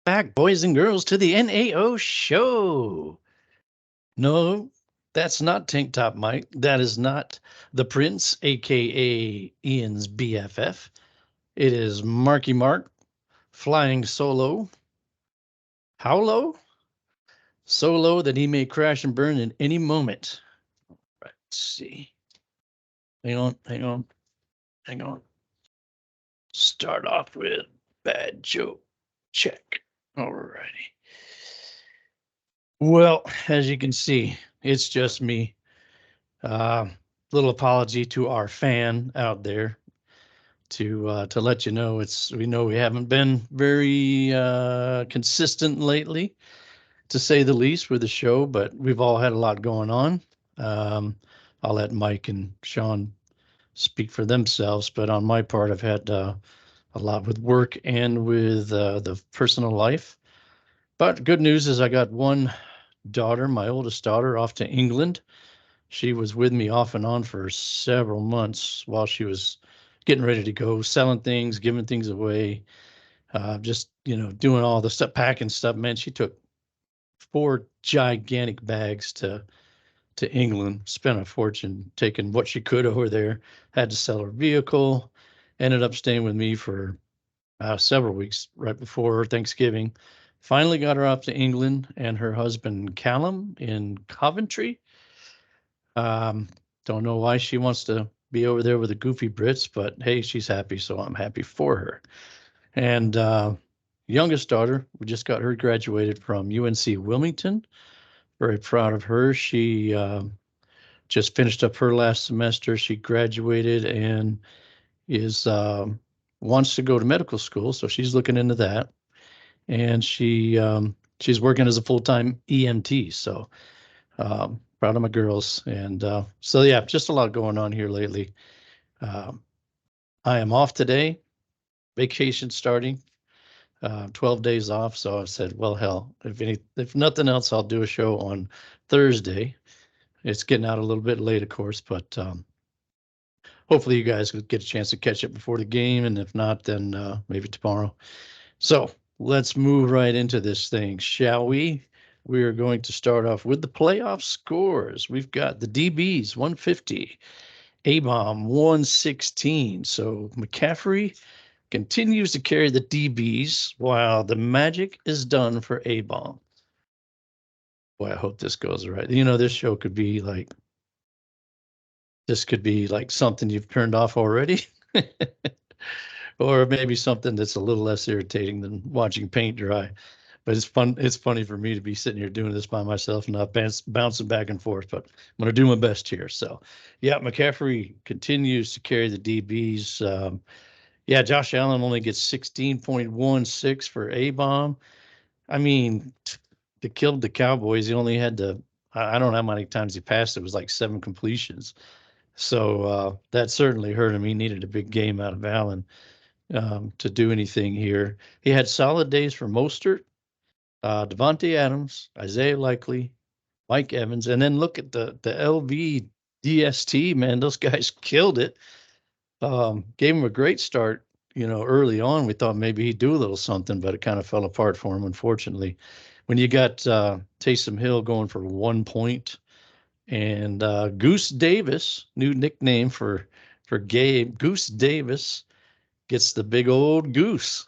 Back, boys and girls, to the NAO show. No, that's not Tank Top Mike. That is not the Prince, aka Ian's BFF. It is Marky Mark, flying solo. How low? So low that he may crash and burn at any moment. Right, let's see. Hang on. Start off with bad joke. Check. Alrighty. Well, as you can see, it's just me. Little apology to our fan out there to let you know we know we haven't been very consistent lately, to say the least, with the show, but we've all had a lot going on. Um, I'll let Mike and Sean speak for themselves, but on my part, I've had a lot with work and with the personal life. But good news is I got one daughter, my oldest daughter, off to England. She was with me off and on for several months while she was getting ready to go, selling things, giving things away, just, doing all the stuff, packing stuff. Man, she took 4 gigantic bags to England, spent a fortune taking what she could over there, had to sell her vehicle, ended up staying with me for several weeks right before Thanksgiving. Finally got her off to England and her husband Callum in Coventry. Um, don't know why she wants to be over there with the goofy Brits, but hey, she's happy, so I'm happy for her. And youngest daughter, we just got her graduated from UNC Wilmington. Very proud of her. She just finished up her last semester. She graduated and is wants to go to medical school, so she's looking into that. And she's working as a full-time EMT. So proud of my girls. And so, yeah, just a lot going on here lately. Um, I am off today, vacation starting, 12 days off. So I said, well, hell, if nothing else, I'll do a show on Thursday. It's getting out a little bit late, of course, but hopefully you guys will get a chance to catch it before the game. And if not, then maybe tomorrow. So let's move right into this thing, shall we? We are going to start off with the playoff scores. We've got the DBs 150, A-Bomb 116. So McCaffrey continues to carry the DBs while the magic is done for A-Bomb. Boy, I hope this goes right. This show could be like, something you've turned off already. Or maybe something that's a little less irritating than watching paint dry. But it's fun. It's funny for me to be sitting here doing this by myself and not bouncing back and forth. But I'm going to do my best here. So, yeah, McCaffrey continues to carry the DBs. Yeah, Josh Allen only gets 16.16 for A-Bomb. I mean, to kill the Cowboys, he only had to, I don't know how many times he passed. It was like 7 completions. So that certainly hurt him. He needed a big game out of Allen to do anything here. He had solid days for Mostert, Devontae Adams, Isaiah Likely, Mike Evans, and then look at the LV DST, man. Those guys killed it. Gave him a great start. Early on, we thought maybe he'd do a little something, but it kind of fell apart for him, unfortunately. When you got Taysom Hill going for 1 point, and Goose Davis, new nickname for Gabe, Goose Davis gets the big old goose.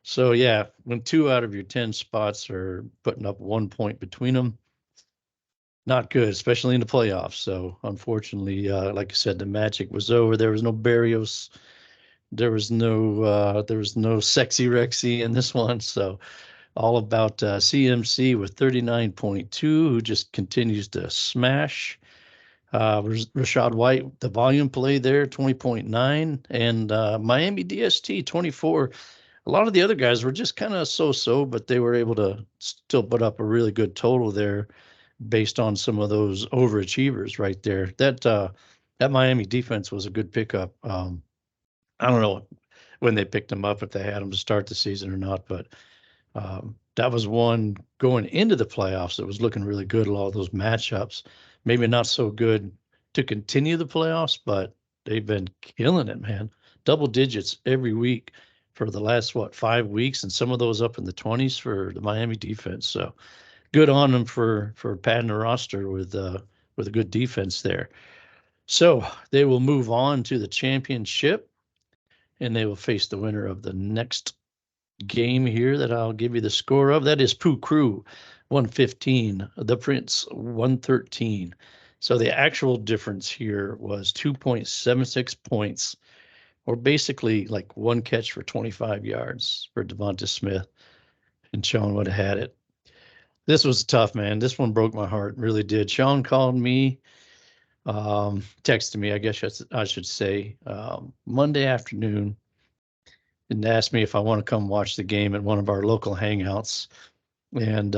So yeah, when 2 out of your 10 spots are putting up 1 point between them, not good, especially in the playoffs. So unfortunately, like I said, the magic was over. There was no Barrios. There was no sexy Rexy in this one. So all about CMC with 39.2, who just continues to smash. Rashad White, the volume play there, 20.9, and Miami DST 24. A lot of the other guys were just kind of so-so, but they were able to still put up a really good total there based on some of those overachievers right there. That Miami defense was a good pickup. I don't know when they picked them up, if they had them to start the season or not, but that was one going into the playoffs that was looking really good. A lot of those matchups, maybe not so good to continue the playoffs, but they've been killing it, man. Double digits every week for the last, 5 weeks, and some of those up in the 20s for the Miami defense. So good on them for padding the roster with a good defense there. So they will move on to the championship, and they will face the winner of the next game here that I'll give you the score of. That is Pooh Crew 115, the Prince 113. So the actual difference here was 2.76 points, or basically like one catch for 25 yards for Devonta Smith, and Sean would have had it. This was tough, man. This one broke my heart, really did. Sean called me, texted me, I guess I should say, Monday afternoon, and asked me if I want to come watch the game at one of our local hangouts. And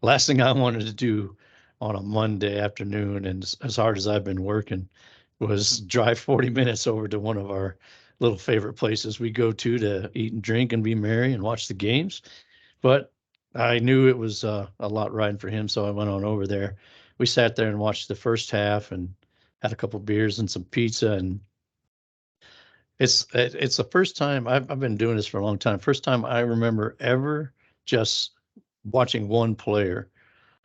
last thing I wanted to do on a Monday afternoon, and as hard as I've been working, was drive 40 minutes over to one of our little favorite places we go to eat and drink and be merry and watch the games. But I knew it was a lot riding for him, so I went on over there. We sat there and watched the first half and had a couple beers and some pizza, and it's the first time I've been doing this for a long time. First time I remember ever just watching one player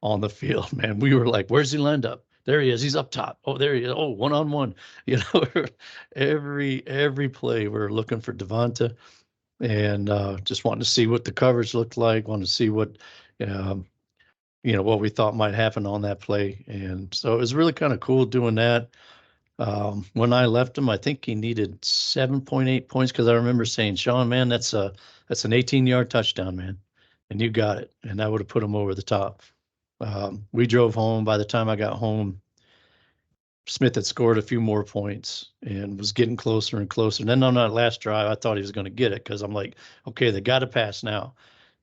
on the field. Man, we were like, "Where's he lined up? There he is. He's up top. Oh, there he is. Oh, 1-on-1." You know, every play we're looking for Devonta, and just wanting to see what the coverage looked like. Wanting to see what um, what we thought might happen on that play, and so it was really kind of cool doing that. When I left him, I think he needed 7.8 points, because I remember saying, "Sean, man, that's an 18-yard touchdown, man, and you got it." And that would have put him over the top. We drove home. By the time I got home, Smith had scored a few more points and was getting closer and closer. And then on that last drive, I thought he was going to get it, because I'm like, okay, they got to pass now.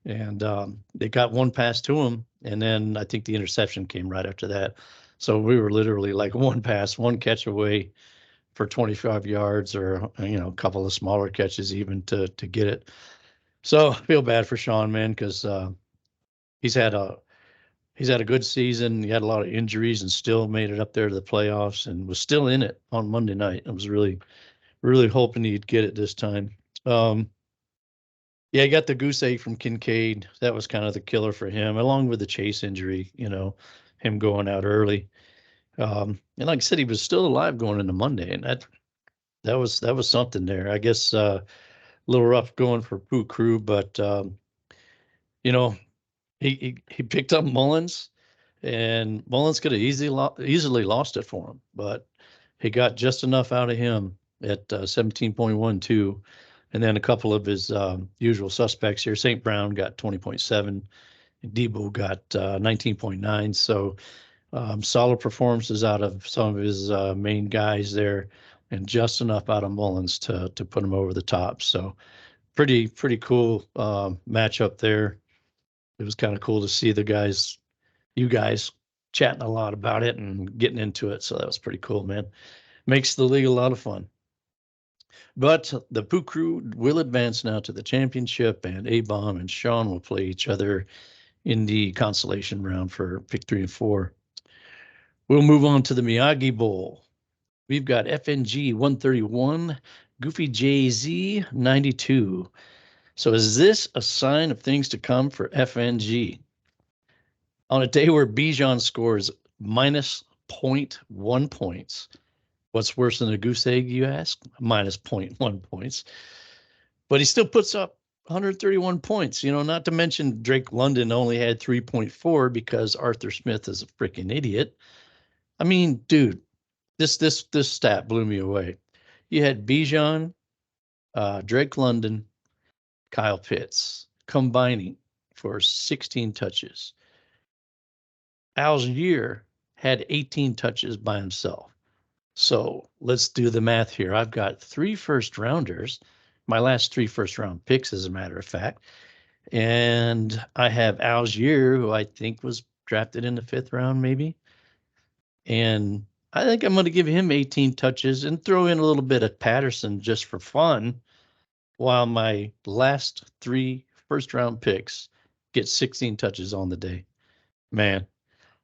And they got one pass to him, and then I think the interception came right after that. So we were literally like one pass, one catch away for 25 yards, or a couple of smaller catches even to get it. So I feel bad for Sean, man, because he's had a good season. He had a lot of injuries and still made it up there to the playoffs and was still in it on Monday night. I was really, really hoping he'd get it this time. Yeah, he got the goose egg from Kincaid. That was kind of the killer for him, along with the Chase injury, him going out early. And like I said, he was still alive going into Monday, and that was something there. I guess a little rough going for Pooh Crew, but you know, he picked up Mullins, and Mullins could have easily lost it for him, but he got just enough out of him at 17.12, and then a couple of his usual suspects here. St. Brown got 20.7, and Debo got 19.9. So solid performances out of some of his main guys there, and just enough out of Mullins to put him over the top. So pretty cool matchup there. It was kind of cool to see you guys chatting a lot about it and getting into it. So that was pretty cool, man. Makes the league a lot of fun. But the Pooh Crew will advance now to the championship, and A-Bomb and Sean will play each other in the consolation round for pick 3 and 4. We'll move on to the Miyagi Bowl. We've got FNG 131, Goofy JZ 92. So is this a sign of things to come for FNG? On a day where Bijan scores minus 0.1 points, what's worse than a goose egg, you ask? Minus 0.1 points. But he still puts up 131 points, not to mention Drake London only had 3.4 because Arthur Smith is a freaking idiot. I mean, dude, this stat blew me away. You had Bijan, Drake London, Kyle Pitts combining for 16 touches. Algier had 18 touches by himself. So let's do the math here. I've got 3 first-rounders, my last 3 first-round picks, as a matter of fact. And I have Algier, who I think was drafted in the 5th round, maybe. And I think I'm going to give him 18 touches and throw in a little bit of Patterson just for fun, while my last 3 first-round picks get 16 touches on the day. Man,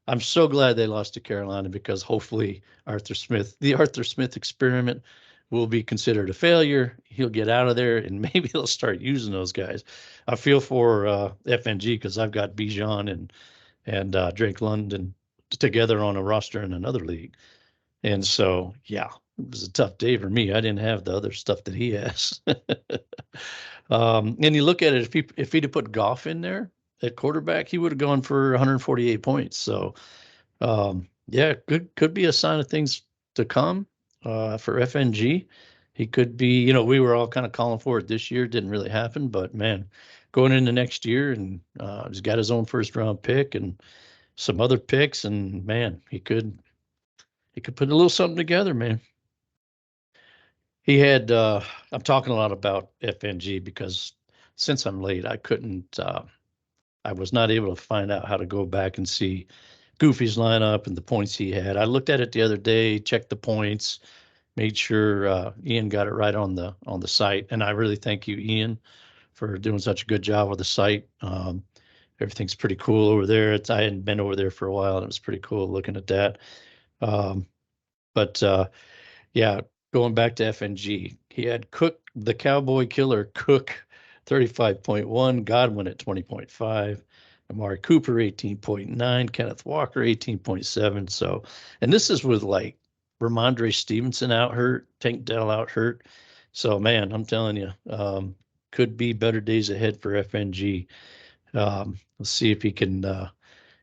I'm so glad they lost to Carolina, because hopefully the Arthur Smith experiment will be considered a failure. He'll get out of there, and maybe he'll start using those guys. I feel for FNG because I've got Bijan and Drake London together on a roster in another league, and so yeah, it was a tough day for me. I didn't have the other stuff that he has. And you look at it, if he'd have put Goff in there at quarterback, he would have gone for 148 points. So yeah, could be a sign of things to come for FNG. He could be, we were all kind of calling for it this year. Didn't really happen, but man, going into next year, and he's got his own first round pick and some other picks, and man, he could put a little something together, man. He had I'm talking a lot about FNG because since I'm late, I was not able to find out how to go back and see Goofy's lineup and the points he had. I looked at it the other day, checked the points, made sure Ian got it right on the site, and I really thank you, Ian, for doing such a good job with the site. Everything's pretty cool over there. I hadn't been over there for a while, and it was pretty cool looking at that. Um, but yeah, going back to FNG, he had Cook, the Cowboy Killer Cook, 35.1, Godwin at 20.5, Amari Cooper 18.9, Kenneth Walker 18.7. So, and this is with like Ramondre Stevenson out hurt, Tank Dell out hurt. So, man, I'm telling you, could be better days ahead for FNG. Let's see if he can.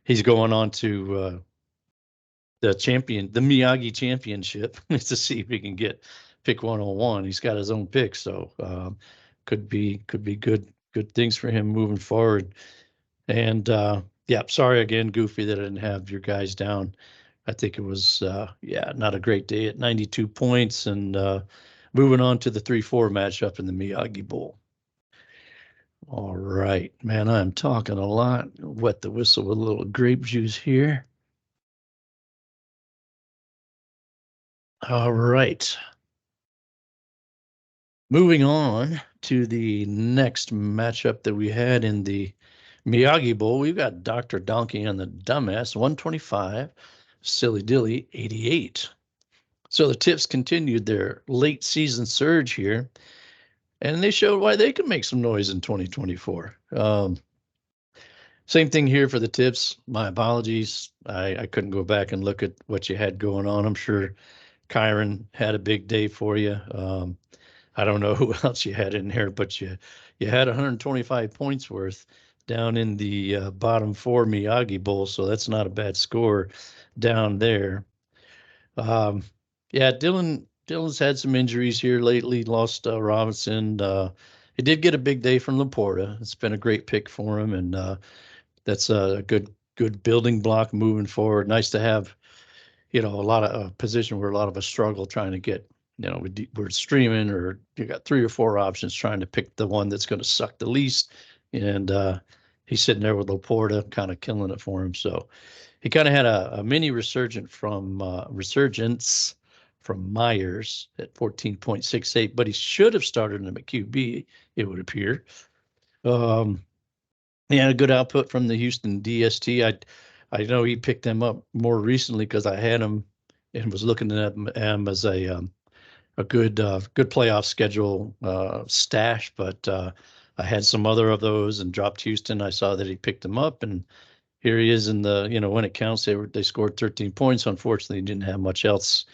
He's going on to the Miyagi Championship to see if he can get pick 101. He's got his own pick, so could be good things for him moving forward. And yeah, sorry again, Goofy, that I didn't have your guys down. I think it was yeah, not a great day at 92 points, and moving on to the 3-4 matchup in the Miyagi Bowl. All right, man, I'm talking a lot. Wet the whistle with a little grape juice here. All right. Moving on to the next matchup that we had in the Miyagi Bowl, we've got Dr. Donkey and the Dumbass, 125, Silly Dilly, 88. So the Tips continued their late season surge here, and they showed why they could make some noise in 2024. Same thing here for the Tips. My apologies. I couldn't go back and look at what you had going on. I'm sure Kyron had a big day for you. I don't know who else you had in there, but you had 125 points worth down in the bottom four Miyagi Bowl, so that's not a bad score down there. Yeah, Dylan's had some injuries here lately. Lost Robinson. He did get a big day from Laporta. It's been a great pick for him, and that's a good building block moving forward. Nice to have a lot of a position where a lot of us struggle trying to get, we're streaming, or you got 3 or 4 options trying to pick the one that's going to suck the least. And he's sitting there with Laporta kind of killing it for him. So he kind of had a mini resurgence from Myers at 14.68, but he should have started him at QB, it would appear. He had a good output from the Houston DST. I know he picked them up more recently because I had him and was looking at him as a good playoff schedule stash, but I had some other of those and dropped Houston. I saw that he picked them up, and here he is in the, when it counts, they scored 13 points. Unfortunately, didn't have much else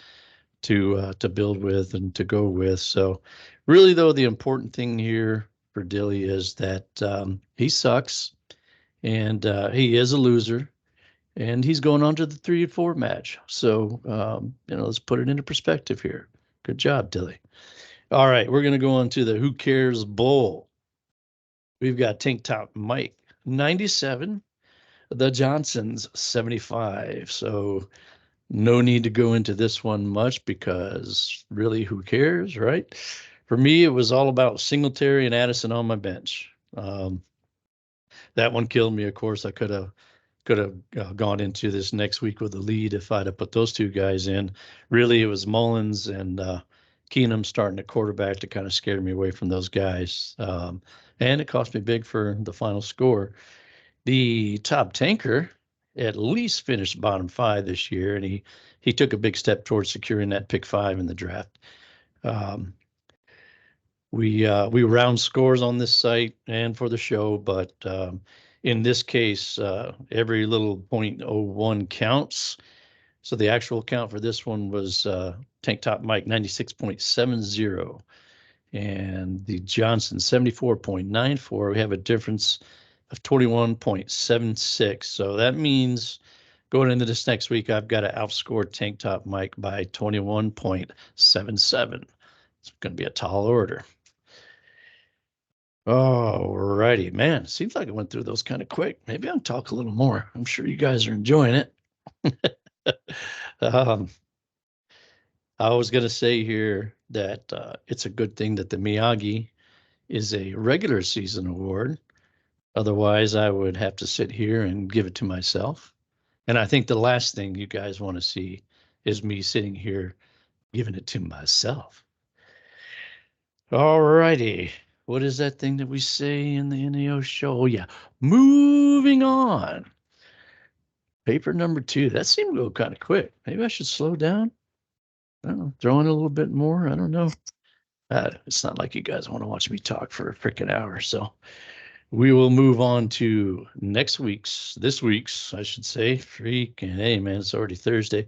to build with and to go with. So really, though, the important thing here for Dilly is that he sucks, and he is a loser, and he's going on to the 3-4 match. So let's put it into perspective here. Good job, Dilly. All right, we're going to go on to the Who Cares Bowl. We've got Tank Top Mike, 97. The Johnsons, 75. So no need to go into this one much because really, who cares, right? For me, it was all about Singletary and Addison on my bench. That one killed me. Of course, I could have gone into this next week with the lead if I'd have put those two guys in. Really, it was Mullins and Keenum starting at quarterback to kind of scare me away from those guys. And it cost me big for the final score. The top tanker at least finished bottom 5 this year, and he took a big step towards securing that pick 5 in the draft. Um, we round scores on this site and for the show, but in this case, every little .01 counts. So the actual count for this one was Tank Top Mike 96.70 and the Johnson 74.94. We have a difference of 21.76. So that means going into this next week, I've got to outscore Tank Top Mike by 21.77. It's going to be a tall order. All righty, man. Seems like I went through those kind of quick. Maybe I'll talk a little more. I'm sure you guys are enjoying it. um, I was going to say here that it's a good thing that the Miyagi is a regular season award. Otherwise, I would have to sit here and give it to myself. And I think the last thing you guys want to see is me sitting here giving it to myself. All righty. What is that thing that we say in the NAO show? Oh, yeah. Moving on. Paper number 2. That seemed to go kind of quick. Maybe I should slow down. I don't know. Throw in a little bit more. I don't know. It's not like you guys want to watch me talk for a freaking hour. So we will move on to this week's, I should say. Freaking, hey, man, it's already Thursday.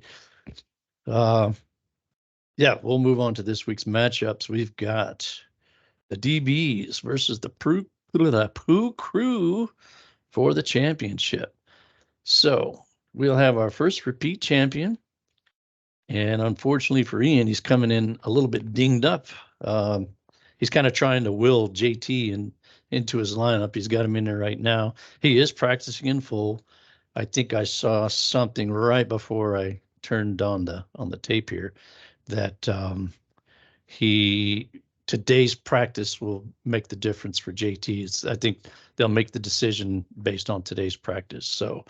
Yeah, we'll move on to this week's matchups. We've got the DBs versus the Pooh Crew for the championship. So we'll have our first repeat champion. And unfortunately for Ian, he's coming in a little bit dinged up. He's kind of trying to will JT into his lineup. He's got him in there right now. He is practicing in full. I think I saw something right before I turned on the tape here that today's practice will make the difference for JT. I think they'll make the decision based on today's practice. So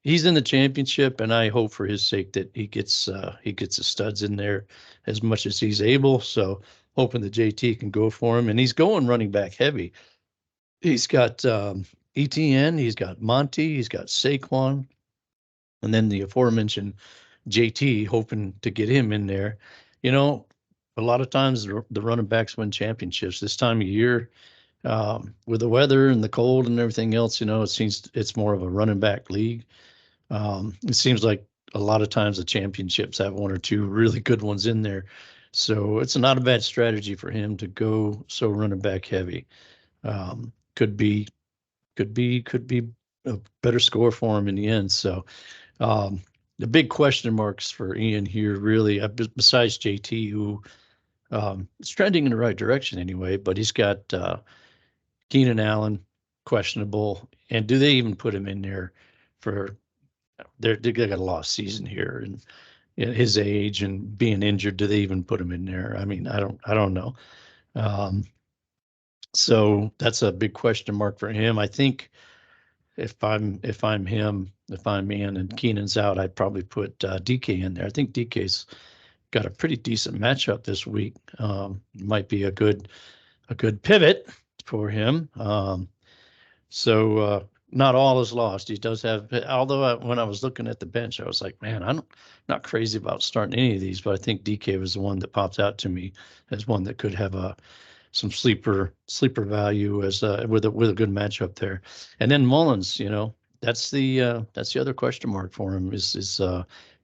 he's in the championship, and I hope for his sake that he gets his studs in there as much as he's able. So hoping that JT can go for him, and he's going running back heavy. He's got ETN, he's got Monty, he's got Saquon, and then the aforementioned JT, hoping to get him in there. You know, a lot of times the running backs win championships this time of year. With the weather and the cold and everything else, it seems it's more of a running back league. It seems like a lot of times the championships have one or two really good ones in there. So it's not a bad strategy for him to go so running back heavy. Could be a better score for him in the end. So the big question marks for Ian here, really, besides JT, who is trending in the right direction anyway, but he's got Keenan Allen, questionable. And do they even put him in there for they got a lost season here and at his age and being injured? Do they even put him in there? I mean, I don't know. So that's a big question mark for him. I think if I'm Ian and Keenan's out, I'd probably put DK in there. I think DK's got a pretty decent matchup this week. Might be a good pivot for him. So not all is lost. He does have, although when I was looking at the bench, I was like, man, I'm not crazy about starting any of these, but I think DK was the one that popped out to me as one that could have some sleeper value as with a good matchup there. And then Mullins, that's the other question mark for him is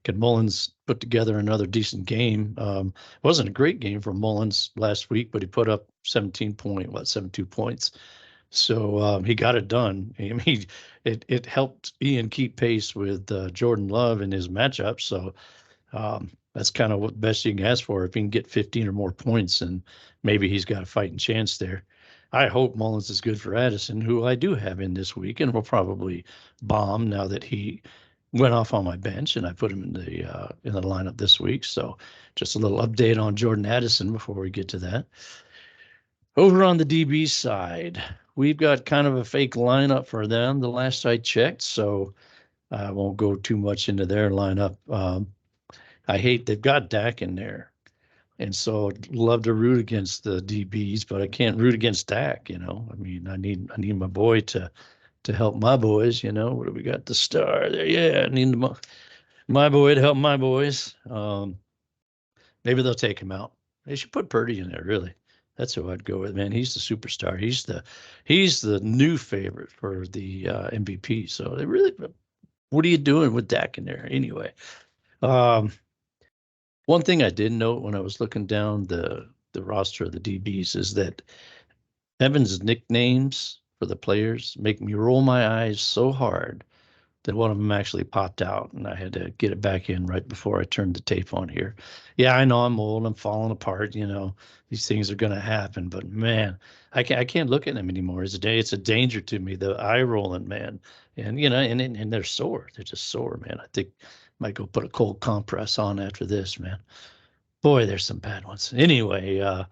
can Mullins put together another decent game? Wasn't a great game for Mullins last week, but he put up 72 points. So he got it done. I mean, it helped Ian keep pace with Jordan Love in his matchup. So that's kind of what best you can ask for. If he can get 15 or more points, and maybe he's got a fighting chance there. I hope Mullins is good for Addison, who I do have in this week, and will probably bomb now that he went off on my bench and I put him in the lineup this week. So just a little update on Jordan Addison before we get to that. Over on the DB side, we've got kind of a fake lineup for them the last I checked, so I won't go too much into their lineup. I hate they've got Dak in there, and so I'd love to root against the DBs, but I can't root against Dak. I mean, I need my boy to help my boys. What do we got? The star there, yeah. I need my boy to help my boys. Maybe they'll take him out. They should put Purdy in there, really. That's who I'd go with, man. He's the superstar. He's the new favorite for the MVP. So they really, what are you doing with Dak in there anyway? Um, One thing I did note when I was looking down the roster of the DBs is that Evan's nicknames for the players make me roll my eyes so hard that one of them actually popped out, and I had to get it back in right before I turned the tape on here. Yeah, I know I'm old. I'm falling apart. These things are going to happen. But man, I can't look at them anymore. It's a danger to me. The eye rolling, man, and and they're sore. They're just sore, man. I think I might go put a cold compress on after this, man. Boy, there's some bad ones. Anyway,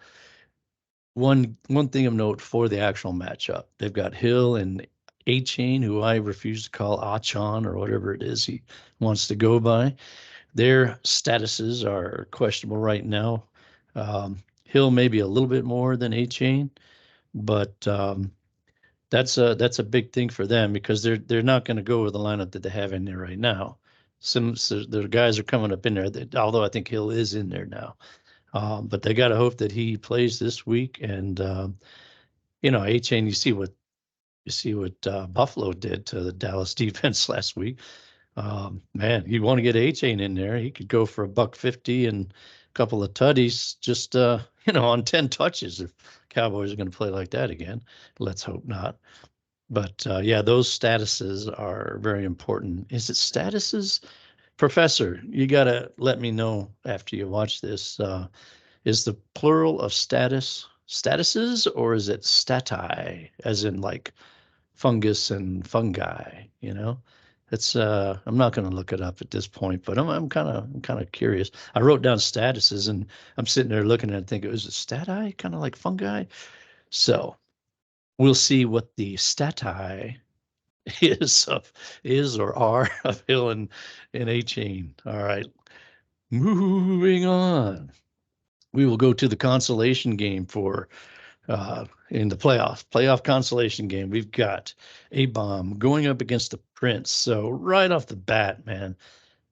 one thing of note for the actual matchup, they've got Hill and A-Chain, who I refuse to call Achan or whatever it is he wants to go by. Their statuses are questionable right now. Hill maybe a little bit more than A-Chain, but that's a big thing for them because they're not going to go with the lineup that they have in there right now. So the guys are coming up in there, although I think Hill is in there now. But they got to hope that he plays this week. And A-Chain, you see what Buffalo did to the Dallas defense last week. Man, you want to get A-Chain in there. He could go for a $150 and a couple of tutties just on 10 touches if Cowboys are going to play like that again. Let's hope not. But yeah, those statuses are very important. Is it statuses? Professor, you got to let me know after you watch this. Is the plural of statuses, or is it stati, as in like fungus and fungi? It's I'm not going to look it up at this point, but I'm kind of curious. I wrote down statuses, and I'm sitting there looking at it, thinking, is it stati, kind of like fungi? So we'll see what the stati is or are of Hill and A-Chain. All right, moving on. We will go to the consolation game for in the playoff consolation game. We've got A-Bomb going up against the Prince. So right off the bat, man,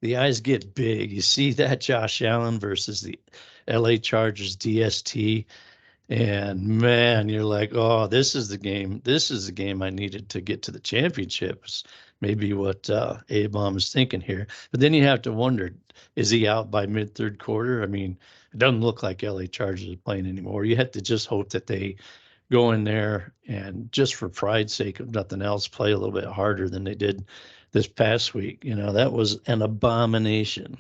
the eyes get big. You see that Josh Allen versus the LA Chargers DST. And man, you're like, oh, this is the game. This is the game I needed to get to the championships. Maybe what A-Bomb is thinking here. But then you have to wonder, is he out by mid-third quarter? I mean, it doesn't look like LA Chargers are playing anymore. You have to just hope that they go in there and just for pride's sake, if nothing else, play a little bit harder than they did this past week. That was an abomination.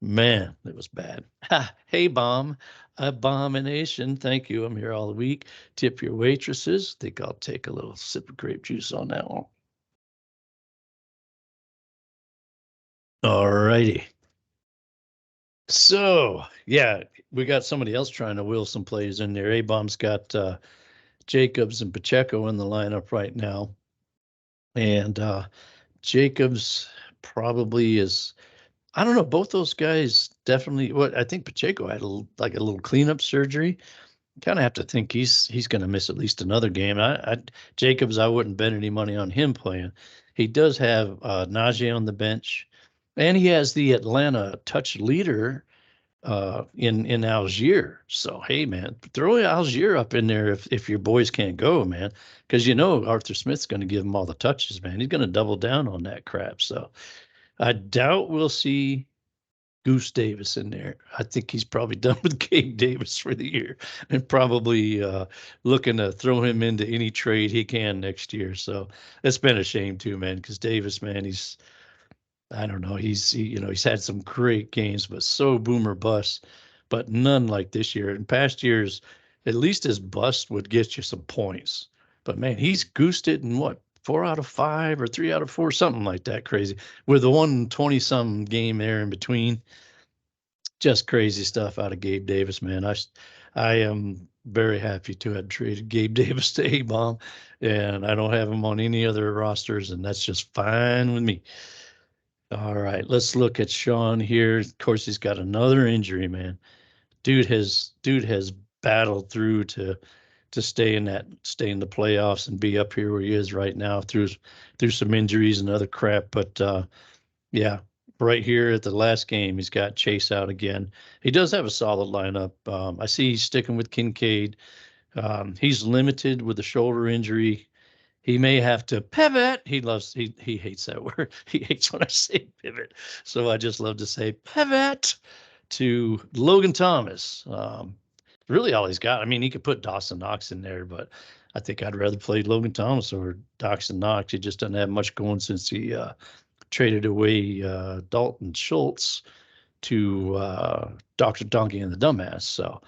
Man, it was bad. Ha, hey, bomb, abomination. Thank you. I'm here all week. Tip your waitresses. Think I'll take a little sip of grape juice on that one. All righty. So, yeah, we got somebody else trying to wheel some plays in there. A-Bomb's got Jacobs and Pacheco in the lineup right now. And Jacobs probably is, I don't know, both those guys definitely, what I think Pacheco had like a little cleanup surgery. Kind of have to think he's going to miss at least another game. Jacobs, I wouldn't bet any money on him playing. He does have Najee on the bench, and he has the Atlanta touch leader in Algier. So hey, man, throw Algier up in there if your boys can't go, man, because Arthur Smith's going to give him all the touches, man. He's going to double down on that crap. So I doubt we'll see Goose Davis in there. I think he's probably done with Gabe Davis for the year and probably looking to throw him into any trade he can next year. So it's been a shame too, man, because Davis, man, I don't know, he's had some great games, but so boomer bust, but none like this year. In past years, at least his bust would get you some points. But man, he's goosed it in what, 4 out of 5 or 3 out of 4, something like that crazy, with the 120-some game there in between. Just crazy stuff out of Gabe Davis, man. I am very happy to have traded Gabe Davis to A-Bomb, and I don't have him on any other rosters, and that's just fine with me. All right, let's look at Sean here. Of course, he's got another injury, man. Dude has battled through to stay in the playoffs and be up here where he is right now through some injuries and other crap. But yeah, right here at the last game, he's got Chase out again. He does have a solid lineup. I see he's sticking with Kincaid. He's limited with a shoulder injury. He may have to pivot. He hates that word. He hates when I say pivot. So I just love to say pivot to Logan Thomas. Really all he's got. I mean, he could put Dawson Knox in there, but I think I'd rather play Logan Thomas over Dawson Knox. He just doesn't have much going since he traded away Dalton Schultz to Dr. Donkey and the Dumbass. So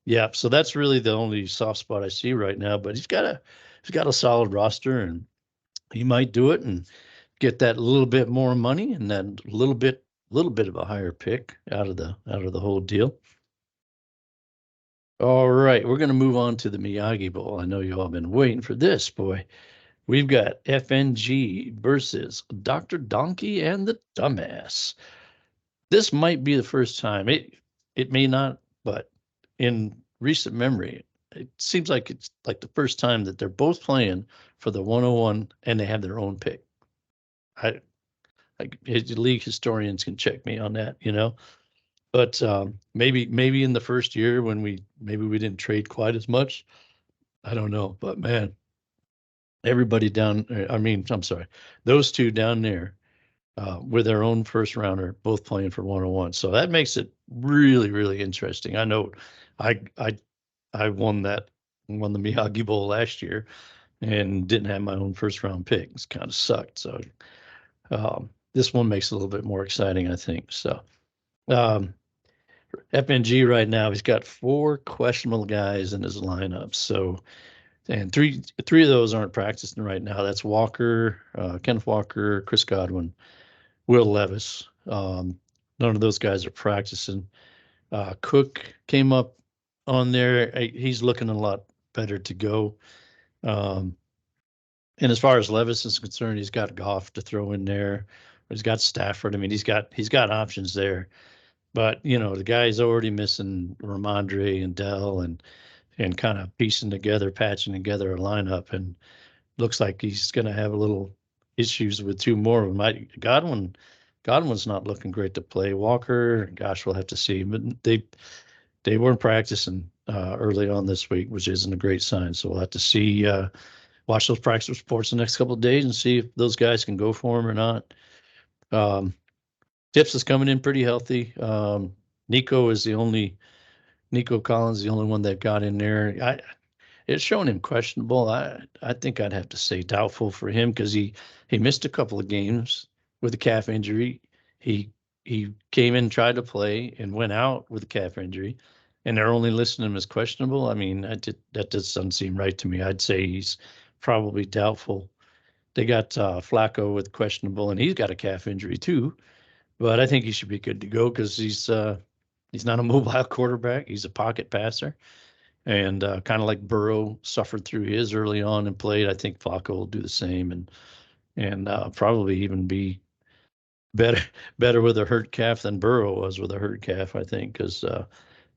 yeah, so that's really the only soft spot I see right now. But he's got a solid roster, and he might do it and get that little bit more money and then little bit of a higher pick out of the whole deal. All right, we're going to move on to the Miyagi Bowl. I know you all been waiting for this, boy. We've got FNG versus Dr. Donkey and the Dumbass. This might be the first time. It may not, but in recent memory, it seems like it's like the first time that they're both playing for the 101 and they have their own pick. I, league historians can check me on that. But maybe in the first year when we didn't trade quite as much. I don't know, but man, everybody down. I mean, I'm sorry, those two down there with their own first rounder, both playing for 101. So that makes it really, really interesting. I know I I I won the Miyagi Bowl last year and didn't have my own first round pick. It's kind of sucked. So this one makes it a little bit more exciting, I think. So FNG right now, he's got 4 questionable guys in his lineup. So and three of those aren't practicing right now. That's Walker, Kenneth Walker, Chris Godwin, Will Levis. None of those guys are practicing. Cook came up on there. He's looking a lot better to go. And as far as Levis is concerned, he's got Goff to throw in there. He's got Stafford. I mean, he's got options there. But the guy's already missing Ramondre and Dell and kind of piecing together, patching together a lineup, and looks like he's going to have a little issues with 2 more of them. Godwin's not looking great to play. Walker, gosh, we'll have to see. But they weren't practicing early on this week, which isn't a great sign. So we'll have to see, watch those practice reports the next couple of days and see if those guys can go for him or not. Tips is coming in pretty healthy. Nico Collins, the only one that got in there. It's showing him questionable. I think I'd have to say doubtful for him because he missed a couple of games with a calf injury. He came in, tried to play, and went out with a calf injury, and they're only listing him as questionable. I mean, that just doesn't seem right to me. I'd say he's probably doubtful. They got Flacco with questionable, and he's got a calf injury too. But I think he should be good to go because he's not a mobile quarterback. He's a pocket passer. And kind of like Burrow suffered through his early on and played, I think Flacco will do the same and probably even be better with a hurt calf than Burrow was with a hurt calf, I think, because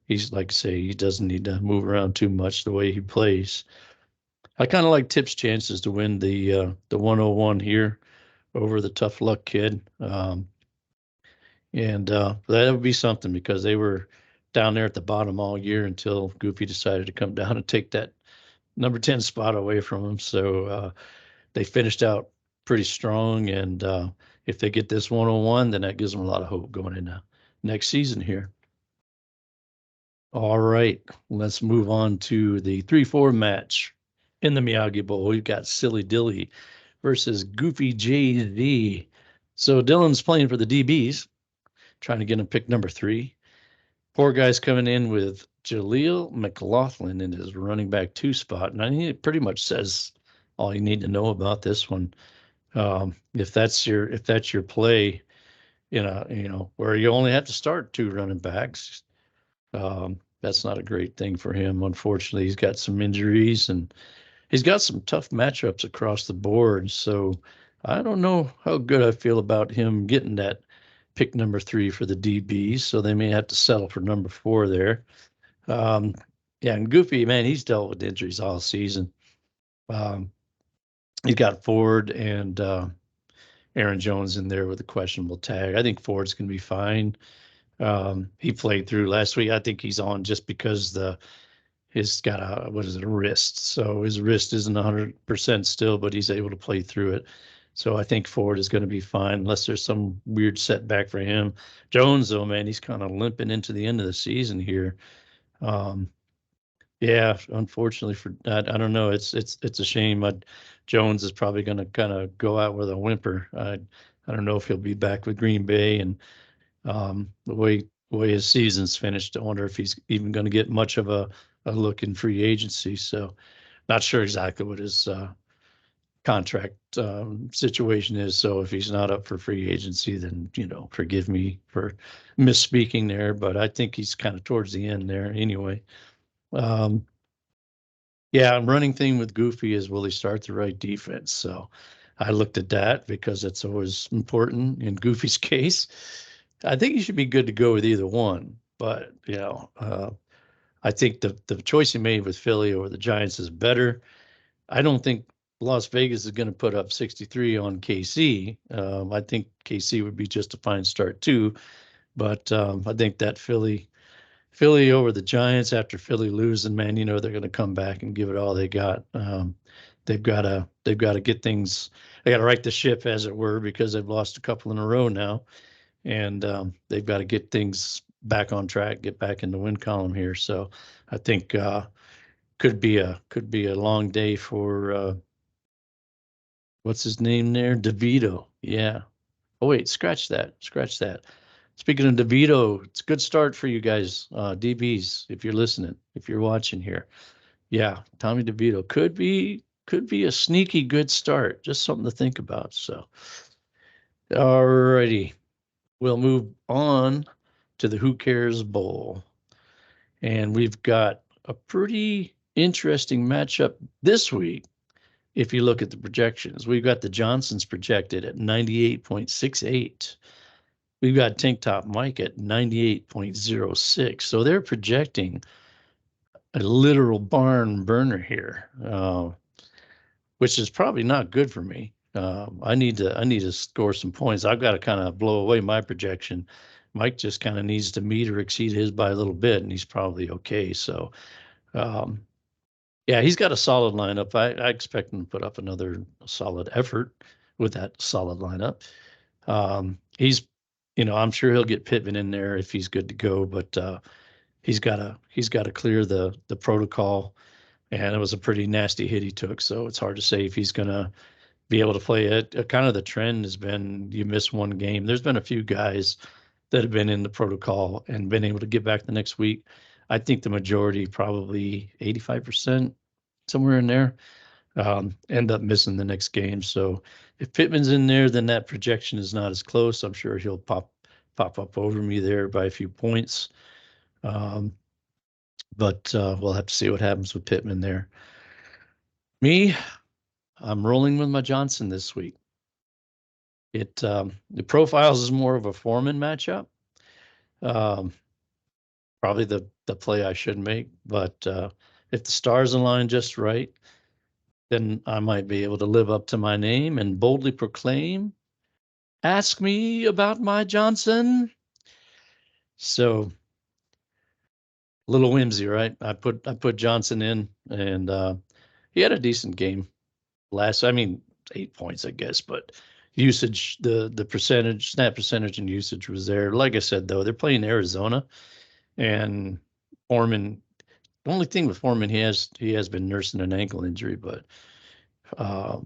he's like I say, he doesn't need to move around too much the way he plays. I kind of like Tip's chances to win the 101 here over the tough luck kid. And that would be something because they were down there at the bottom all year until Goofy decided to come down and take that number 10 spot away from them. So they finished out pretty strong. And if they get this 101, then that gives them a lot of hope going into next season here. All right, let's move on to the 3-4 match in the Miyagi Bowl. We've got Silly Dilly versus Goofy JZ. So Dylan's playing for the DBs, trying to get him pick number 3. Poor guy's coming in with Jaleel McLaughlin in his running back 2 spot. And I think it pretty much says all you need to know about this one. If that's your play, where you only have to start 2 running backs, that's not a great thing for him. Unfortunately, he's got some injuries and he's got some tough matchups across the board. So I don't know how good I feel about him getting that pick number 3 for the DBs. So they may have to settle for number 4 there. Yeah, and Goofy, man, he's dealt with injuries all season. He's got Ford and Aaron Jones in there with a questionable tag. I think Ford's going to be fine. He played through last week. I think he's on just because he's got a wrist. So his wrist isn't 100% still, but he's able to play through it. So I think Ford is going to be fine unless there's some weird setback for him. Jones, though, man, he's kind of limping into the end of the season here. Um, yeah, unfortunately for I don't know. It's a shame. Jones is probably going to kind of go out with a whimper. I don't know if he'll be back with Green Bay, and the way his season's finished, I wonder if he's even going to get much of a look in free agency. So not sure exactly what his contract situation is. So if he's not up for free agency, then forgive me for misspeaking there. But I think he's kind of towards the end there anyway. Um, yeah, running thing with Goofy is will he start the right defense? So I looked at that because it's always important in Goofy's case. I think he should be good to go with either one. But I think the choice he made with Philly over the Giants is better. I don't think Las Vegas is going to put up 63 on KC. I think KC would be just a fine start too. But I think that Philly over the Giants after Philly losing, man, they're going to come back and give it all they got. They've got to get things. They got to right the ship, as it were, because they've lost a couple in a row now, and they've got to get things back on track, get back in the win column here. So I think could be a long day for what's his name there, DeVito. Yeah. Oh wait, scratch that. Scratch that. Speaking of DeVito, it's a good start for you guys, DBs, if you're listening, if you're watching here. Yeah, Tommy DeVito could be a sneaky good start. Just something to think about. So, alrighty, we'll move on to the Who Cares Bowl, and we've got a pretty interesting matchup this week. If you look at the projections, we've got the Johnsons projected at 98.68. We've got Tank Top Mike at 98.06. So they're projecting a literal barn burner here, which is probably not good for me. I need to score some points. I've got to kind of blow away my projection. Mike just kind of needs to meet or exceed his by a little bit, and he's probably okay. So, um, yeah, he's got a solid lineup. I expect him to put up another solid effort with that solid lineup. I'm sure he'll get Pittman in there if he's good to go, but he's got to clear the protocol, and it was a pretty nasty hit he took. So it's hard to say if he's gonna be able to play it. Kind of the trend has been you miss one game. There's been a few guys that have been in the protocol and been able to get back the next week. I think the majority, probably 85%, somewhere in there, end up missing the next game. So if Pittman's in there, then that projection is not as close. I'm sure he'll pop up over me there by a few points. Um, but we'll have to see what happens with Pittman there. Me, I'm rolling with my Johnson this week. The profiles is more of a Foreman matchup. Um, Probably the play I should make, but if the stars align just right, then I might be able to live up to my name and boldly proclaim, "Ask me about my Johnson." So a little whimsy, right? I put Johnson in, and he had a decent game last. I mean, 8 points, I guess, but usage, the percentage, snap percentage, and usage was there. Like I said, though, they're playing Arizona, and Foreman. The only thing with Foreman, he has been nursing an ankle injury, but uh,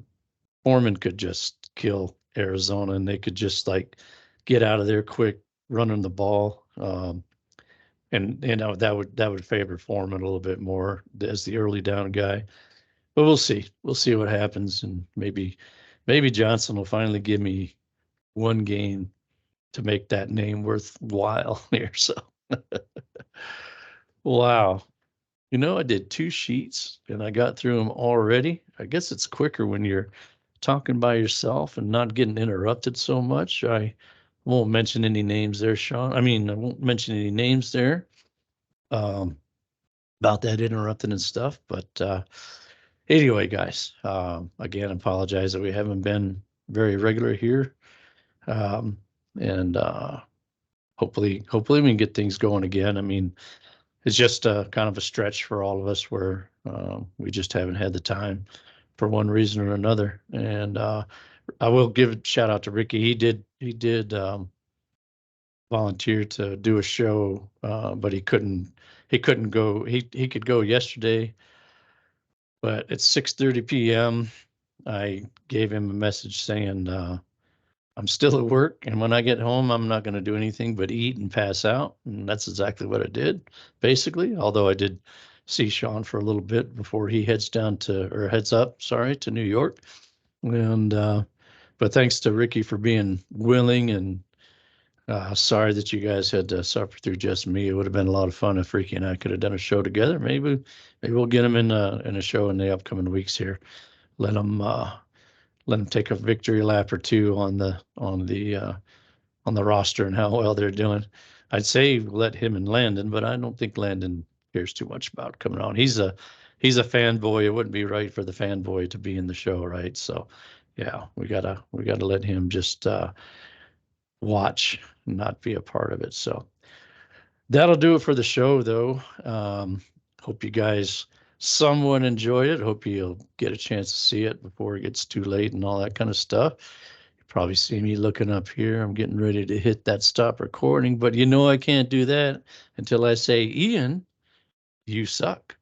Foreman could just kill Arizona, and they could just like get out of there quick, running the ball. And that would favor Foreman a little bit more as the early down guy. But we'll see. We'll see what happens, and maybe Johnson will finally give me one game to make that name worthwhile here. So wow. I did two sheets and I got through them already. I guess it's quicker when you're talking by yourself and not getting interrupted so much. I won't mention any names there, Sean. I mean, I won't mention any names there um, about that interrupting and stuff. But anyway, guys, again, apologize that we haven't been very regular here. Um, and hopefully we can get things going again. I mean, it's just kind of a stretch for all of us where we just haven't had the time for one reason or another. And I will give a shout out to Ricky. He did volunteer to do a show, but he couldn't go. He could go yesterday, but it's 6:30 p.m. I gave him a message saying I'm still at work, and when I get home, I'm not going to do anything but eat and pass out. And that's exactly what I did, basically. Although I did see Sean for a little bit before he heads up, sorry, to New York. And but thanks to Ricky for being willing, and sorry that you guys had to suffer through just me. It would have been a lot of fun if Ricky and I could have done a show together. Maybe we'll get him in a show in the upcoming weeks here. Let him take a victory lap or two on the roster and how well they're doing. I'd say let him and Landon, but I don't think Landon cares too much about coming on. He's a fanboy. It wouldn't be right for the fanboy to be in the show, right? So, yeah, we gotta let him just watch, not be a part of it. So that'll do it for the show, though. Hope you guys somewhat enjoy it. Hope you'll get a chance to see it before it gets too late and all that kind of stuff. You probably see me looking up here. I'm getting ready to hit that stop recording, but I can't do that until I say, Ian, you suck.